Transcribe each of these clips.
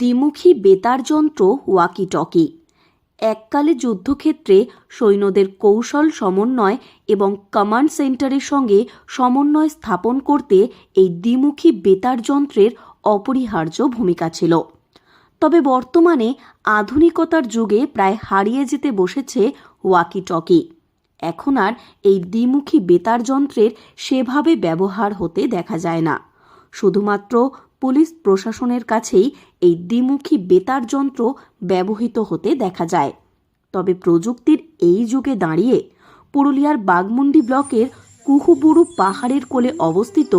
দ্বিমুখী বেতার যন্ত্র ওয়াকি টকি। এককালে যুদ্ধক্ষেত্রে সৈন্যদের কৌশল সমন্বয় এবং কমান্ড সেন্টারের সঙ্গে সমন্বয় স্থাপন করতে এই দ্বিমুখী বেতার যন্ত্রের অপরিহার্য ভূমিকা ছিল। তবে বর্তমানে আধুনিকতার যুগে প্রায় হারিয়ে যেতে বসেছে ওয়াকি টকি। এখন আর এই দ্বিমুখী বেতার যন্ত্রের সেভাবে ব্যবহার হতে দেখা যায় না। শুধুমাত্র পুলিশ প্রশাসনের কাছেই এই দ্বিমুখী বেতার যন্ত্র ব্যবহৃত হতে দেখা যায়। তবে প্রযুক্তির এই যুগে দাঁড়িয়ে পুরুলিয়ার বাঘমুন্ডি ব্লকের কুহুবুরু পাহাড়ের কোলে অবস্থিত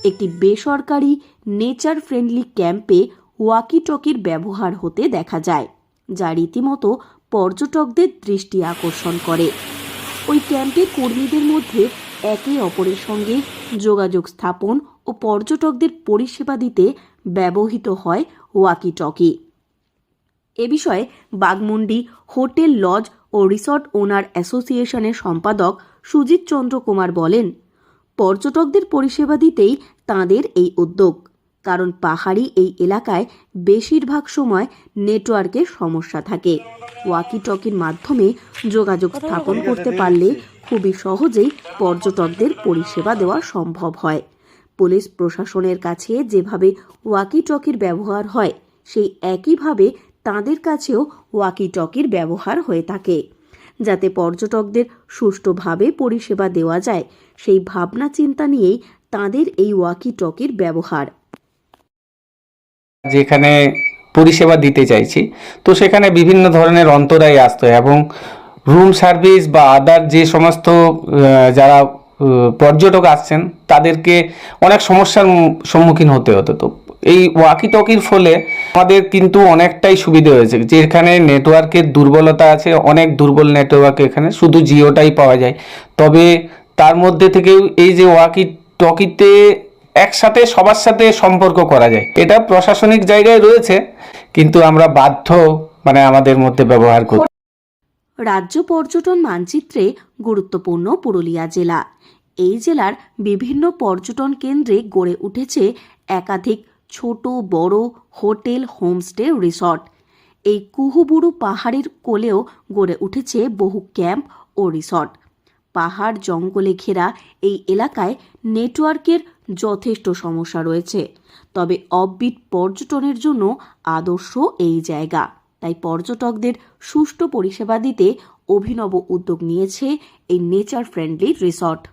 একটি বেসরকারি নেচার ফ্রেন্ডলি ক্যাম্পে ওয়াকি টকির ব্যবহার হতে দেখা যায়, যা রীতিমতো পর্যটকদের দৃষ্টি আকর্ষণ করে। ওই ক্যাম্পের কর্মীদের মধ্যে একে অপরের সঙ্গে যোগাযোগ স্থাপন ও পর্যটকদের পরিষেবা দিতে ব্যবহৃত হয় ওয়াকি টকি। এ বিষয়ে বাঘমুন্ডি হোটেল, লজ ও রিসর্ট ওনার অ্যাসোসিয়েশনের সম্পাদক সুজিত চন্দ্র কুমার বলেন, পর্যটকদের পরিষেবা দিতেই তাঁদের এই উদ্যোগ। কারণ পাহাড়ি এই এলাকায় বেশিরভাগ সময় নেটওয়ার্কের সমস্যা থাকে। ওয়াকি টকির মাধ্যমে যোগাযোগ স্থাপন করতে পারলে খুবই সহজেই পর্যটকদের পরিষেবা দেওয়া সম্ভব হয়। পুলিশ প্রশাসনের কাছে যেভাবে ওয়াকি টকির ব্যবহার হয়, সেই একইভাবে তাঁদের কাছেও ওয়াকি টকির ব্যবহার হয়ে থাকে। যাতে পর্যটকদের সুষ্ঠুভাবে পরিষেবা দেওয়া যায়, সেই ভাবনা চিন্তা নিয়েই তাঁদের এই ওয়াকি টকির ব্যবহার। যেখানে পরিষেবা দিতে চাইছি, তো সেখানে বিভিন্ন ধরনের অন্তরায় আসতে হয় এবং রুম সার্ভিস বা আদার যে সমস্ত যারা পর্যটক আসছেন তাদেরকে অনেক সমস্যার সম্মুখীন হতে হতো। তো এই ওয়াকি টকির ফলে আমাদের কিন্তু অনেকটাই সুবিধা হয়েছে। যেখানে নেটওয়ার্কের দুর্বলতা আছে, অনেক দুর্বল নেটওয়ার্ক, এখানে শুধু জিওটাই পাওয়া যায়। তবে তার মধ্যে থেকেও এই যে ওয়াকি টকিতে একসাথে সবার সাথে সম্পর্ক করা যায়, এটা প্রশাসনিক জায়গায় রয়েছে, কিন্তু আমরা বাধ্য আমাদের মধ্যে ব্যবহার করি। রাজ্য পর্যটন মানচিত্রে গুরুত্বপূর্ণ পুরুলিয়া জেলা। এই জেলার বিভিন্ন পর্যটন কেন্দ্রে গড়ে উঠেছে একাধিক ছোট বড় হোটেল, হোমস্টে, রিসর্ট। এই কুহুবুরু পাহাড়ের কোলেও গড়ে উঠেছে বহু ক্যাম্প ও রিসর্ট। পাহাড় জঙ্গলে ঘেরা এই এলাকায় নেটওয়ার্কের যথেষ্ট সমস্যা রয়েছে। তবে অফবিট পর্যটনের জন্য আদর্শ এই জায়গা। তাই পর্যটকদের সুষ্ঠু পরিষেবা দিতে অভিনব উদ্যোগ নিয়েছে এই নেচার ফ্রেন্ডলি রিসর্ট।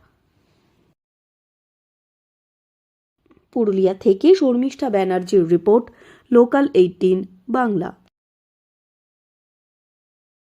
পুরুলিয়া থেকে শর্মিষ্ঠা ব্যানার্জির রিপোর্ট, লোকাল 18 বাংলা।